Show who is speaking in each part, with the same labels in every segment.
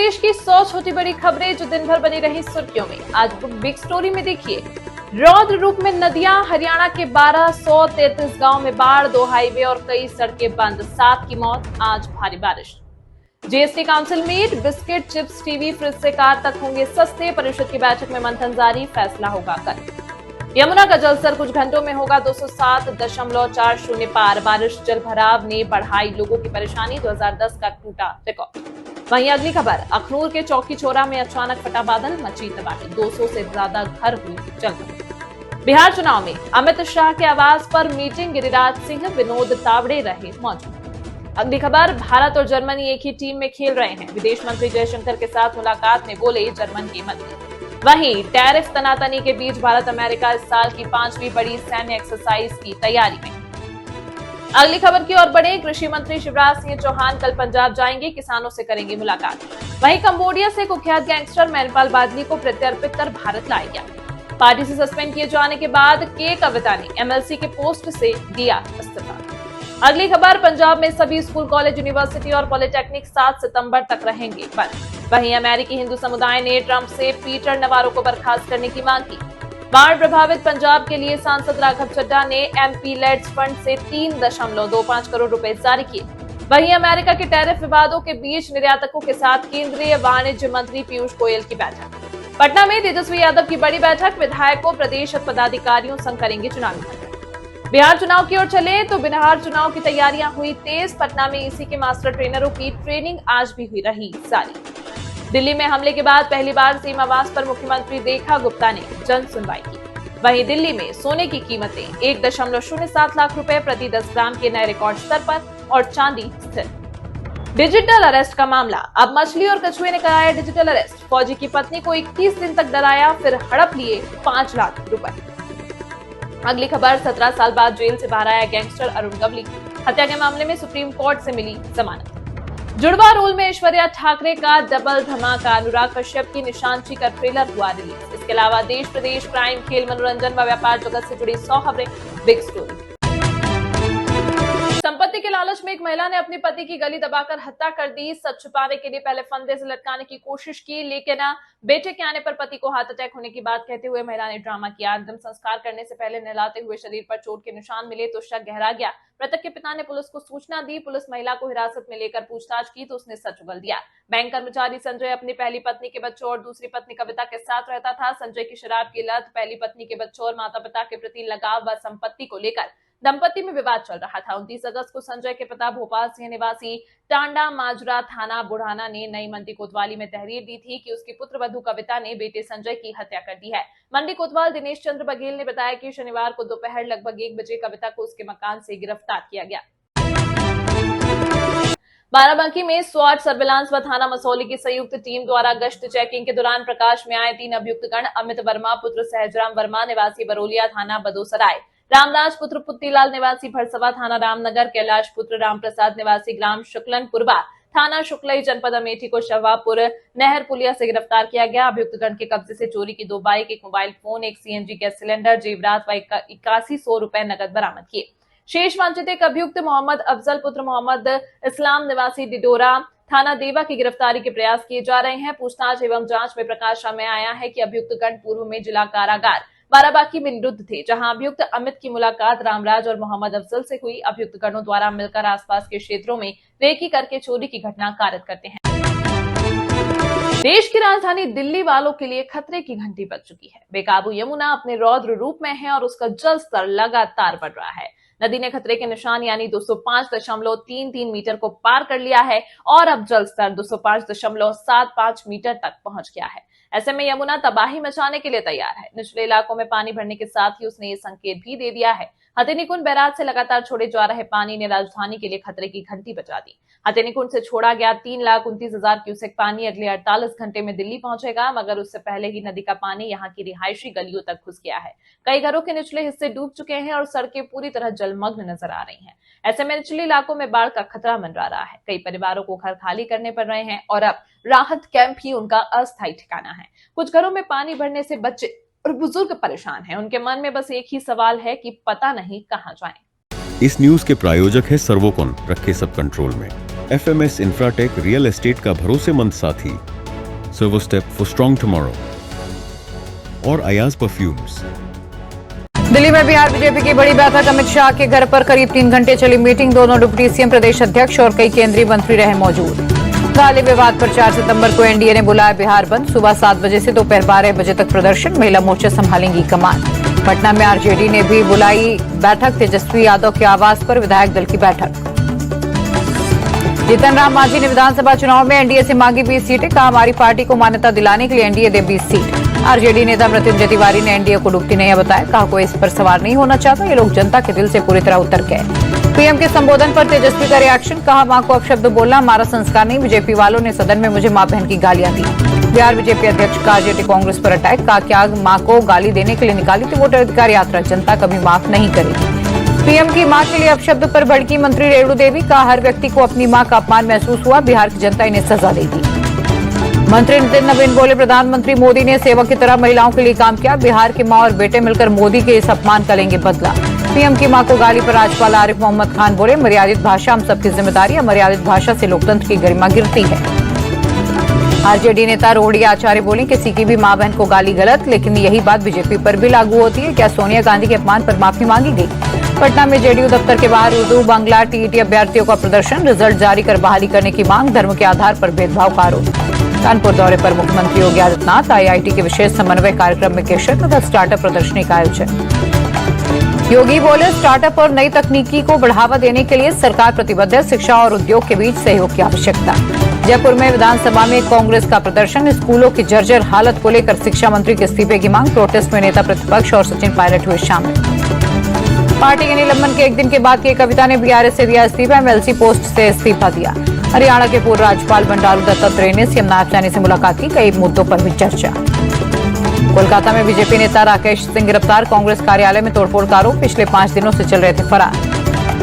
Speaker 1: प्रदेश की 100 छोटी बड़ी खबरें जो दिन भर बनी रही सुर्खियों में। आज बिग स्टोरी में देखिए, रौद्र रूप में नदियां, हरियाणा के 1233 गांव में बाढ़, 2 हाईवे और कई सड़कें बंद, 7 की मौत। आज भारी बारिश। GST council meet, biscuit, chips, TV, fridge से कार तक होंगे सस्ते। परिषद की बैठक में मंथन जारी, फैसला होगा कल। यमुना का जलस्तर कुछ घंटों में होगा 207.40 पार। बारिश जल भराव ने बढ़ाई लोगों की परेशानी, 2010 का टूटा रिकॉर्ड। वहीं अगली खबर, अखनूर के चौकी चौरा में अचानक फटा बादल, मची तबाही, 200 से ज्यादा घर हुई जलमग्न। बिहार चुनाव में अमित शाह के आवास पर मीटिंग, गिरिराज सिंह, विनोद तावड़े रहे मौजूद। अगली खबर, भारत और जर्मनी एक ही टीम में खेल रहे हैं। विदेश मंत्री जयशंकर के साथ मुलाकात में बोले जर्मन के मंत्री। वहीं टैरिफ तनातनी के बीच भारत अमेरिका इस साल की 5वीं बड़ी सैन्य एक्सरसाइज की तैयारी में। अगली खबर की ओर बढ़े, कृषि मंत्री शिवराज सिंह चौहान कल पंजाब जाएंगे, किसानों से करेंगे मुलाकात। वहीं कंबोडिया से कुख्यात गैंगस्टर मैनपाल बादली को प्रत्यर्पित कर भारत लाया गया। पार्टी से सस्पेंड किए जाने के बाद के कविता ने एमएलसी के पोस्ट से दिया इस्तीफा। अगली खबर, पंजाब में सभी स्कूल, कॉलेज, यूनिवर्सिटी और पॉलिटेक्निक 7 सितंबर तक रहेंगे बंद। वहीं अमेरिकी हिंदू समुदाय ने ट्रंप से पीटर नवारो को बर्खास्त करने की मांग की। बाढ़ प्रभावित पंजाब के लिए सांसद राघव चड्ढा ने एमपी लेड्स फंड से 3.25 करोड़ रुपए जारी किए। वहीं अमेरिका के टैरिफ विवादों के बीच निर्यातकों के साथ केंद्रीय वाणिज्य मंत्री पीयूष गोयल की बैठक। पटना में तेजस्वी यादव की बड़ी बैठक, विधायकों, प्रदेश पदाधिकारियों संग करेंगे चुनावी मंथन। बिहार चुनाव की ओर चले तो बिहार चुनाव की तैयारियां हुई तेज। पटना में ईसी के मास्टर ट्रेनरों की ट्रेनिंग आज भी हुई रही जारी। दिल्ली में हमले के बाद पहली बार सीएम आवास पर मुख्यमंत्री रेखा गुप्ता ने जन सुनवाई की। वहीं दिल्ली में सोने की कीमतें 1.07 लाख रुपए प्रति 10 ग्राम के नए रिकॉर्ड स्तर पर और चांदी स्थिर। डिजिटल अरेस्ट का मामला, अब मछली और कछुए ने कराया डिजिटल अरेस्ट। फौजी की पत्नी को 21 दिन तक डराया, फिर हड़प लिए 5 लाख रुपए। अगली खबर, 17 साल बाद जेल से बाहर आया गैंगस्टर अरुण गवली। हत्या के मामले में सुप्रीम कोर्ट से मिली जमानत। जुड़वा रोल में ऐश्वर्या ठाकरे का डबल धमाका, अनुराग कश्यप की निशांची का ट्रेलर हुआ रिलीज। इसके अलावा देश प्रदेश, क्राइम, खेल, मनोरंजन व व्यापार जगत से जुड़ी 100 खबरें, बिग स्टोरी। संपत्ति के लालच में एक महिला ने अपने पति की गली दबाकर हत्या कर दी। सच छुपाने के लिए पहले फंदे से लटकाने की कोशिश की, लेकिन बेटे के आने पर पति को हार्ट अटैक होने की बात कहते हुए महिला ने ड्रामा किया। अंतिम संस्कार करने से पहले नहलाते हुए शरीर पर चोट के निशान मिले तो शक गहरा गया। मृतक के पिता ने पुलिस को सूचना दी। पुलिस महिला को हिरासत में लेकर पूछताछ की तो उसने सच उगल दिया। बैंक कर्मचारी संजय अपनी पहली पत्नी के बच्चों और दूसरी पत्नी कविता के साथ रहता था। संजय की शराब की लत, पहली पत्नी के बच्चों और माता पिता के प्रति लगाव व संपत्ति को लेकर दंपति में विवाद चल रहा था। 29 अगस्त को संजय के पिता भोपाल सिंह निवासी टांडा माजरा थाना बुढ़ाना ने नई मंडी कोतवाली में तहरीर दी थी कि उसकी पुत्र वधू कविता ने बेटे संजय की हत्या कर दी है। मंडी कोतवाल दिनेश चंद्र बघेल ने बताया कि शनिवार को दोपहर लगभग 1 बजे कविता को उसके मकान से गिरफ्तार किया गया। बाराबंकी में स्वाट सर्विलांस व थाना मसौली की संयुक्त टीम द्वारा गश्त चेकिंग के दौरान प्रकाश में आए 3 अभियुक्तगण, अमित वर्मा पुत्र सहजराम वर्मा निवासी बरोलिया थाना बदोसराय, रामराज पुत्र पुत्तीलाल निवासी भरसवा थाना रामनगर, कैलाश पुत्र रामप्रसाद निवासी ग्राम शुक्लनपुरवा थाना शुक्लई जनपद अमेठी को शवापुर नहर पुलिया से गिरफ्तार किया गया। अभियुक्तगण के कब्जे से चोरी की 2 bike, 1 mobile phone, 1 CNG gas cylinder, जेवरात व 8100 रुपए नकद बरामद किए। शेष वांछित एक अभियुक्त मोहम्मद अफजल पुत्र मोहम्मद इस्लाम निवासी डिडोरा थाना देवा की गिरफ्तारी के प्रयास किए जा रहे हैं। पूछताछ एवं जांच में प्रकाश में आया है कि अभियुक्तगण पूर्व में जिला कारागार बाराबांकी में निरुद्ध थे, जहां अभियुक्त अमित की मुलाकात रामराज और मोहम्मद अफजल से हुई। अभियुक्त गणों द्वारा मिलकर आसपास के क्षेत्रों में रेकी करके चोरी की घटना कारित करते हैं। देश की राजधानी दिल्ली वालों के लिए खतरे की घंटी बज चुकी है। बेकाबू यमुना अपने रौद्र रूप में है और उसका जल स्तर लगातार बढ़ रहा है। नदी ने खतरे के निशान यानी 205.33 मीटर को पार कर लिया है और अब जल स्तर 205.75 मीटर तक पहुंच गया है। ऐसे में यमुना तबाही मचाने के लिए तैयार है। निचले इलाकों में पानी भरने के साथ ही उसने ये संकेत भी दे दिया है। हथिनीकुंड बैराज से लगातार छोड़े जा रहे पानी ने राजधानी के लिए खतरे की घंटी बजा दी। हथिनीकुंड से छोड़ा गया 3,29,000 क्यूसेक पानी अगले 48 घंटे में दिल्ली पहुंचेगा, मगर उससे पहले ही नदी का पानी यहाँ की रिहायशी गलियों तक घुस गया है। कई घरों के निचले हिस्से डूब चुके हैं और सड़कें पूरी तरह जलमग्न नजर आ रही हैं। ऐसे में निचले इलाकों में बाढ़ का खतरा मंडरा रहा है। कई परिवारों को घर खाली करने पड़ रहे हैं और अब राहत कैंप ही उनका अस्थायी ठिकाना है। कुछ घरों में पानी भरने से बच्चे और बुजुर्ग परेशान हैं। उनके मन में बस एक ही सवाल है कि पता नहीं कहां जाएं।
Speaker 2: इस न्यूज के प्रायोजक है सर्वोकॉन, रखे सब कंट्रोल में। FMS Infratech रियल एस्टेट का भरोसेमंद साथी, सर्वोस्टेप फॉर स्ट्रॉन्ग टुमारो और अयाज परफ्यूम्स।
Speaker 3: दिल्ली में बिहार बीजेपी की बड़ी बैठक। अमित शाह के घर पर करीब 3 घंटे चली मीटिंग। दोनों डिप्टी सीएम, प्रदेश अध्यक्ष और कई केंद्रीय मंत्री रहे मौजूद। गाली विवाद पर 4 सितंबर को एनडीए ने बुलाया बिहार बंद। सुबह 7 बजे से दोपहर 12 बजे तक प्रदर्शन। महिला मोर्चा संभालेंगी कमान। पटना में आरजेडी ने भी बुलाई बैठक। तेजस्वी यादव के आवास पर विधायक दल की बैठक। जीतन राम मांझी ने विधानसभा चुनाव में एनडीए से मांगी 20 सीटें। कहा, हमारी पार्टी को मान्यता दिलाने के लिए एनडीए दे 20 सीट। आरजेडी नेता मृत्युंजय तिवारी ने एनडीए को डूबती नैया बताया। कहा, कोई इस पर सवार नहीं होना चाहता, ये लोग जनता के दिल से पूरी तरह उतर गए। पीएम के संबोधन पर तेजस्वी का रिएक्शन। कहा, मां को अपशब्द बोलना हमारा संस्कार नहीं। बीजेपी वालों ने सदन में मुझे मां बहन की गालियां दी। बिहार बीजेपी अध्यक्ष का आरजेडी कांग्रेस पर अटैक। कहा, क्या मां को गाली देने के लिए निकाली थी वोटर अधिकार यात्रा, जनता कभी माफ नहीं करेगी। पीएम की मां के लिए अपशब्द पर भड़की मंत्री रेणु देवी। कहा, हर व्यक्ति को अपनी मां का अपमान महसूस हुआ, बिहार की जनता इन्हें सजा देगी। मंत्री नितिन नवीन बोले, प्रधानमंत्री मोदी ने सेवक की तरह महिलाओं के लिए काम किया। बिहार की मां और बेटे मिलकर मोदी के इस अपमान का लेंगे बदला। पीएम की मां को गाली पर राज्यपाल आरिफ मोहम्मद खान बोले, मर्यादित भाषा हम सबकी जिम्मेदारी है। मर्यादित भाषा से लोकतंत्र की गरिमा गिरती है। आरजेडी नेता रोहड़ी आचार्य बोले, किसी की भी मां बहन को गाली गलत, लेकिन यही बात बीजेपी पर भी लागू होती है। क्या सोनिया गांधी के अपमान पर माफी मांगी गई? पटना में जेडीयू दफ्तर के बाहर उर्दू बांग्ला टीईटी अभ्यर्थियों का प्रदर्शन। रिजल्ट जारी कर बहाली करने की मांग। धर्म के आधार पर भेदभाव का आरोप। कानपुर दौरे पर मुख्यमंत्री योगी आदित्यनाथ। आईआईटी के विशेष समन्वय कार्यक्रम में शिरकत तथा स्टार्टअप प्रदर्शनी का आयोजन। योगी बोले, स्टार्टअप और नई तकनीकी को बढ़ावा देने के लिए सरकार प्रतिबद्ध है। शिक्षा और उद्योग के बीच सहयोग की आवश्यकता। जयपुर में विधानसभा में कांग्रेस का प्रदर्शन। स्कूलों की जर्जर हालत को लेकर शिक्षा मंत्री के इस्तीफे की मांग। प्रोटेस्ट में नेता प्रतिपक्ष और सचिन पायलट हुए शामिल। पार्टी के निलंबन के एक दिन के बाद के कविता ने बीआरएस से दिया इस्तीफा। एमएलसी पोस्ट से इस्तीफा दिया। हरियाणा के पूर्व राज्यपाल बंडारू दत्तात्रेय ने सीएम नायब सैनी से मुलाकात की। कई मुद्दों पर हुई चर्चा। कोलकाता में बीजेपी नेता राकेश सिंह गिरफ्तार। कांग्रेस कार्यालय में तोड़फोड़ का आरोप। पिछले 5 दिनों से चल रहे थे फरार।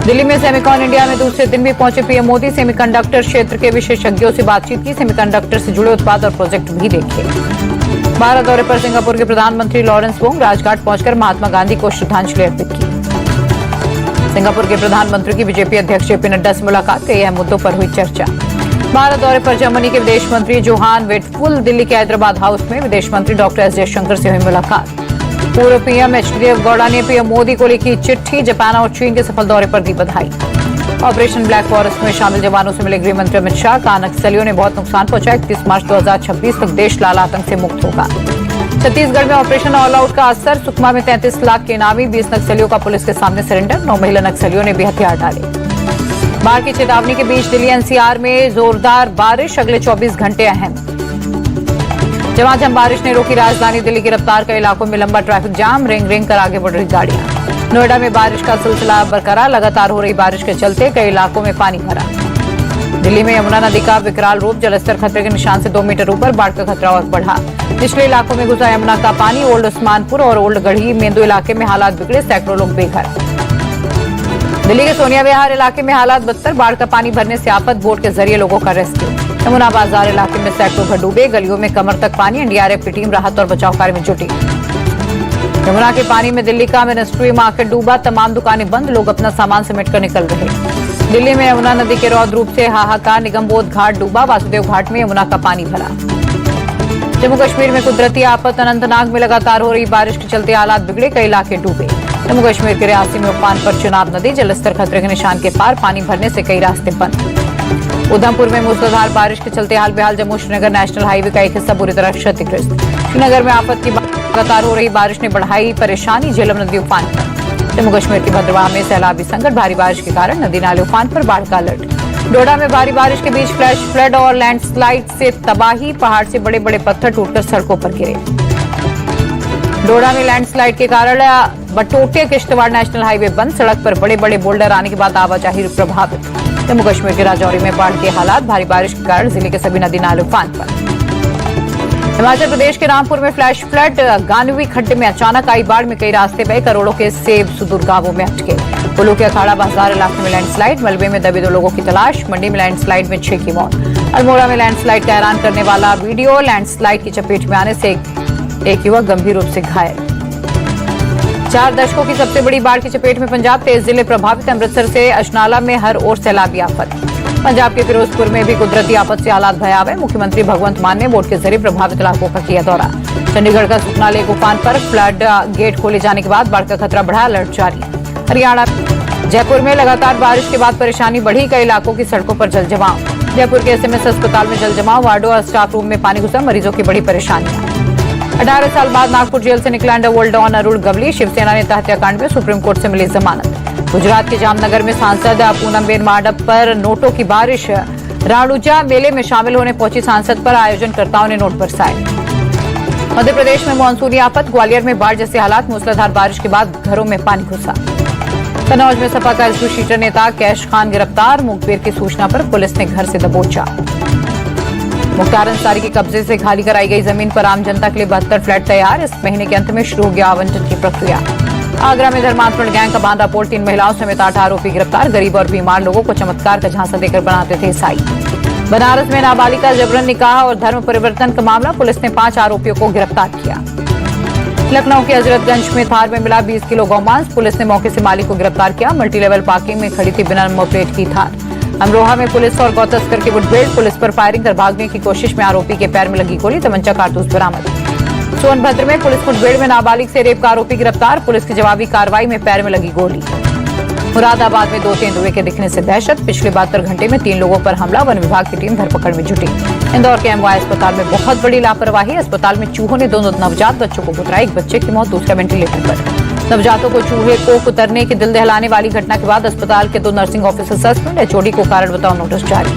Speaker 3: दिल्ली में सेमिकॉन इंडिया में दूसरे दिन भी पहुंचे पीएम मोदी। सेमीकंडक्टर क्षेत्र के विशेषज्ञों से बातचीत की। सेमीकंडक्टर से जुड़े उत्पाद और प्रोजेक्ट भी देखे। भारत दौरे पर सिंगापुर के प्रधानमंत्री लॉरेंस वोंग राजघाट पहुंचकर महात्मा गांधी को श्रद्धांजलि अर्पित की। सिंगापुर के प्रधानमंत्री की बीजेपी अध्यक्ष जेपी नड्डा से मुलाकात। कई अहम मुद्दों पर हुई चर्चा। भारत दौरे पर जर्मनी के विदेश मंत्री जोहान वेटफुल। दिल्ली के हैदराबाद हाउस में विदेश मंत्री डॉक्टर एस जयशंकर से हुई मुलाकात। पूर्व पीएम एचडी देवेगौड़ा ने पीएम मोदी को लिखी चिट्ठी। जापान और चीन के सफल दौरे पर दी बधाई। ऑपरेशन ब्लैक फॉरेस्ट में शामिल जवानों से मिले गृह मंत्री अमित शाह। कहा, नक्सलियों ने बहुत नुकसान पहुंचाया। 31 मार्च 2026 तक देश लाल आतंक से मुक्त होगा। छत्तीसगढ़ में ऑपरेशन ऑल आउट का असर। सुकमा में 33 लाख के इनामी। 20 नक्सलियों का पुलिस के सामने सरेंडर। 9 महिला नक्सलियों ने भी हथियार डाले। बाढ़ की चेतावनी के बीच दिल्ली एनसीआर में जोरदार बारिश। अगले 24 घंटे अहम। झमाझम बारिश ने रोकी राजधानी दिल्ली की रफ्तार। कई इलाकों में लंबा ट्रैफिक जाम। रेंग रेंग कर आगे बढ़ रही गाड़ियां। नोएडा में बारिश का सिलसिला बरकरार। लगातार हो रही बारिश के चलते कई इलाकों में पानी भरा। दिल्ली में यमुना नदी का विकराल रूप। जलस्तर खतरे के निशान से 2 मीटर ऊपर। बाढ़ का खतरा और बढ़ा। निचले इलाकों में घुसा यमुना का पानी। ओल्ड उस्मानपुर और ओल्ड गढ़ी मेंदु इलाके में हालात बिगड़े। सैकड़ों लोग बेघर। दिल्ली के सोनिया विहार इलाके में हालात बदतर। बाढ़ का पानी भरने से आफत। बोट के जरिए लोगों का रेस्क्यू। यमुना बाजार इलाके में सैकड़ों घर डूबे। गलियों में कमर तक पानी। एनडीआरएफ की टीम राहत और बचाव कार्य में जुटी। यमुना के पानी में दिल्ली का मिनिस्ट्री मार्केट डूबा। तमाम दुकानें बंद। लोग अपना सामान समेट कर निकल रहे। दिल्ली में यमुना नदी के रौद्र रूप से हाहाकार। निगमबोध घाट डूबा। वासुदेव घाट में यमुना का पानी भरा। जम्मू कश्मीर में कुदरती आफत। अनंतनाग में लगातार हो रही बारिश के चलते हालात बिगड़े। कई इलाके डूबे। जम्मू कश्मीर के रियासी में उफान पर चिनाब नदी। जलस्तर खतरे के निशान के पार। पानी भरने से कई रास्ते बंद। उधमपुर में मूसलाधार बारिश के चलते हाल बेहाल। जम्मू श्रीनगर नेशनल हाईवे का एक हिस्सा बुरी तरह क्षतिग्रस्त। श्रीनगर में आफत की लगातार हो रही बारिश ने बढ़ाई परेशानी। झेलम नदी उफान पर। जम्मू कश्मीर की भद्रवाह में सैलाबी संकट। भारी बारिश के कारण नदी नाले उफान पर। बाढ़ का अलर्ट। डोडा में भारी बारिश के बीच फ्लैश फ्लड और लैंडस्लाइड से तबाही। पहाड़ से बड़े बड़े पत्थर टूटकर सड़कों पर गिरे। डोडा में लैंडस्लाइड के कारण बटोटे किश्तवाड़ नेशनल हाईवे बंद। सड़क पर बड़े बड़े बोल्डर आने के बाद आवाजाही प्रभावित। जम्मू कश्मीर के राजौरी में बाढ़ के हालात। भारी बारिश के कारण जिले के सभी नदी नाले उफान पर। हिमाचल प्रदेश के रामपुर में फ्लैश फ्लड। गानवी खड्डे में अचानक आई बाढ़ में कई रास्ते बहे। करोड़ों के सेब सुदूर गांवों में अटके। कुल्लू के अखाड़ा बाजार इलाके में लैंडस्लाइड। मलबे में दबे 2 लोगों की तलाश। मंडी में लैंडस्लाइड में 6 की मौत। अल्मोड़ा में लैंडस्लाइड का हैरान करने वाला वीडियो। लैंडस्लाइड की चपेट में आने से एक युवक गंभीर रूप से घायल। 4 दशकों की सबसे बड़ी बाढ़ की चपेट में पंजाब। 23 जिले प्रभावित। अमृतसर से अजनाला में हर ओर सैलाबी आफत। पंजाब के फिरोजपुर में भी कुदरती आफत से हालात भयावह। मुख्यमंत्री भगवंत मान ने बोट के जरिए प्रभावित इलाकों का किया दौरा। चंडीगढ़ का सुखना लेक उफान पर, फ्लड गेट खोले जाने के बाद बाढ़ का खतरा बढ़ा, अलर्ट जारी। हरियाणा जयपुर में लगातार बारिश के बाद परेशानी बढ़ी, कई इलाकों की सड़कों पर जल जमाव। जयपुर के एसएमएस अस्पताल में जल जमाव, वार्डों और स्टाफ रूम में पानी घुसा, मरीजों की बड़ी परेशानियां। 18 साल बाद नागपुर जेल से निकला अंडरवर्ल्ड डॉन अरुण गवली। शिवसेना नेता हत्याकांड में सुप्रीम कोर्ट से मिली जमानत। गुजरात के जामनगर में सांसद पूनमबेन माडम पर नोटों की बारिश। राणुजा मेले में शामिल होने पहुंची सांसद पर आयोजनकर्ताओं ने नोट बरसाए। मध्य प्रदेश में मानसूनी आफत, ग्वालियर में बाढ़ जैसे हालात, मूसलाधार बारिश के बाद घरों में पानी घुसा। कन्नौज में सपा का एसपी शीटर नेता कैश खान गिरफ्तार। मुखबिर की सूचना पर पुलिस ने घर से दबोचा। मुख्तार अंसारी के कब्जे से खाली कराई गई जमीन पर आम जनता के लिए 72 फ्लैट तैयार। इस महीने के अंत में शुरू हो गया आवंटन की प्रक्रिया। आगरा में धर्मांतरण गैंग का बांधा पोल, 3 महिलाओं समेत 8 आरोपी गिरफ्तार। गरीब और बीमार लोगों को चमत्कार का झांसा देकर बनाते थे ईसाई। बनारस में नाबालिग का जबरन निकाह और धर्म परिवर्तन का मामला, पुलिस ने 5 आरोपियों को गिरफ्तार किया। लखनऊ के हजरतगंज में थार में मिला 20 किलो गौमांस, पुलिस ने मौके से मालिक को गिरफ्तार किया। मल्टी लेवल पार्किंग में खड़ी थी बिना नंबर प्लेट की थार। अमरोहा में पुलिस और गौ तस्कर की मुठभेड़, पुलिस पर फायरिंग कर भागने की कोशिश में आरोपी के पैर में लगी गोली, तमंचा कारतूस बरामद। सोनभद्र में पुलिस मुठभेड़ में नाबालिग से रेप का आरोपी गिरफ्तार, पुलिस की जवाबी कार्रवाई में पैर में लगी गोली। मुरादाबाद में 2 तेंदुए के दिखने से दहशत, पिछले 72 घंटे में 3 लोगों पर हमला, वन विभाग की टीम धरपकड़ में जुटी। इंदौर के एमवाई अस्पताल में बहुत बड़ी लापरवाही, अस्पताल में चूहों ने 2 नवजात बच्चों को कुतरा, एक बच्चे की मौत, दूसरा वेंटिलेटर पर। नवजातों को चूहे को कुतरने की दिल दहलाने वाली घटना के बाद अस्पताल के 2 नर्सिंग ऑफिसर सस्पेंड, एचओडी को कारण बताओ नोटिस जारी।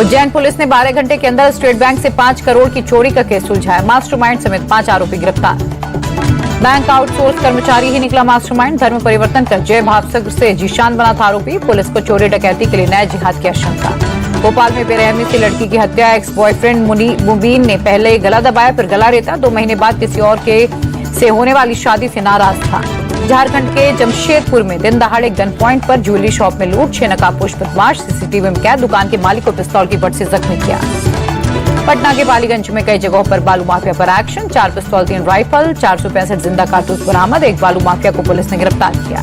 Speaker 3: उज्जैन पुलिस ने 12 घंटे के अंदर स्टेट बैंक से 5 करोड़ की चोरी का केस सुलझाया। मास्टरमाइंड समेत 5 आरोपी गिरफ्तार। बैंक आउटसोर्स कर्मचारी ही निकला मास्टरमाइंड, धर्म परिवर्तन कर जय भावसर से जीशान बना था आरोपी, पुलिस को चोरी डकैती के लिए नए जिहाद की आशंका। भोपाल में बेरहमी से लड़की की हत्या, एक्स बॉयफ्रेंड मुबीन ने पहले गला दबाया फिर गला रेता, 2 महीने बाद किसी और के से होने वाली शादी से नाराज था। झारखंड के जमशेदपुर में दिन दहाड़े गन पॉइंट पर ज्वेलरी शॉप में लूट, 6 नकाबपोश बदमाश सीसीटीवी में कैद, दुकान के मालिक को पिस्तौल की बट से जख्मी किया। पटना के पालीगंज में कई जगहों पर बालू माफिया पर एक्शन, 4 पिस्तौल 3 राइफल, 465 जिंदा कारतूस बरामद, एक बालू माफिया को पुलिस ने गिरफ्तार किया।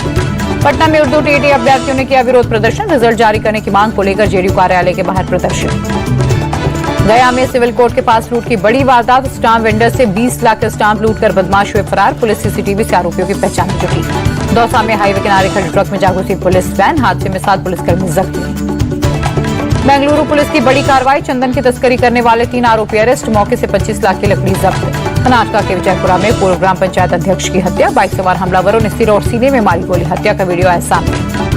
Speaker 3: पटना में उर्दू टीईटी अभ्यर्थियों ने किया विरोध प्रदर्शन, रिजल्ट जारी करने की मांग को लेकर जेडीयू कार्यालय के बाहर प्रदर्शन। गया में सिविल कोर्ट के पास लूट की बड़ी वारदात, स्टाम्प वेंडर से 20 लाख के स्टाम्प लूटकर बदमाश हुए फरार, पुलिस सीसीटीवी से आरोपियों की पहचान जुटी। दौसा में हाईवे किनारे खड़े ट्रक में जा घुसी पुलिस वैन, हादसे में 7 पुलिसकर्मी जख्मी। बेंगलुरु पुलिस की बड़ी कार्रवाई, चंदन की तस्करी करने वाले 3 आरोपी अरेस्ट, मौके से 25 लाख की लकड़ी जब्त। कर्नाटक के विजयपुरा में पूर्व ग्राम पंचायत अध्यक्ष की हत्या, बाइक सवार हमलावरों ने सिर और सीने में मारी गोली, हत्या का वीडियो आया सामने।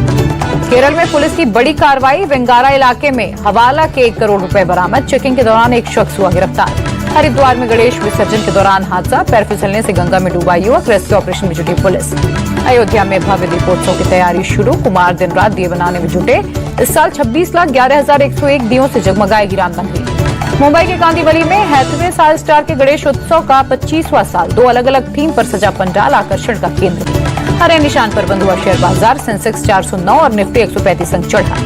Speaker 3: केरल में पुलिस की बड़ी कार्रवाई, वेंगारा इलाके में हवाला के 1 करोड़ रुपए बरामद, चेकिंग के दौरान एक शख्स हुआ गिरफ्तार। हरिद्वार में गणेश विसर्जन के दौरान हादसा, पैर फिसलने से गंगा में डूबा युवक, रेस्क्यू ऑपरेशन में जुटी पुलिस। अयोध्या में भव्य दीपोत्सव की तैयारी शुरू, कुमार दिन रात दिए बनाने में जुटे। इस साल 26,11,101 दियों से जगमगाएगी रामनगरी। मुंबई के कांदीवली में हैथवे 7 स्टार के गणेश उत्सव का 25वां साल, 2 अलग-अलग थीम पर सजा पंडाल आकर्षण का केंद्र। हरे निशान पर बंद हुआ शेयर बाजार, सेंसेक्स 409 और निफ्टी 135 अंक चढ़ा।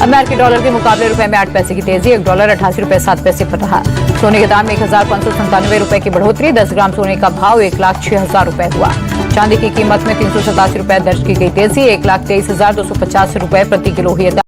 Speaker 3: अमेरिकी डॉलर के मुकाबले रुपए में 8 पैसे की तेजी, $1 88.07 पर रहा। सोने के दाम में 1,597 रुपए की बढ़ोतरी, 10 ग्राम सोने का भाव 1,06,000 रुपए हुआ। चांदी की कीमत में 387 रुपए दर्ज की गई तेजी, 1,23,250 रुपए प्रति किलो हुई।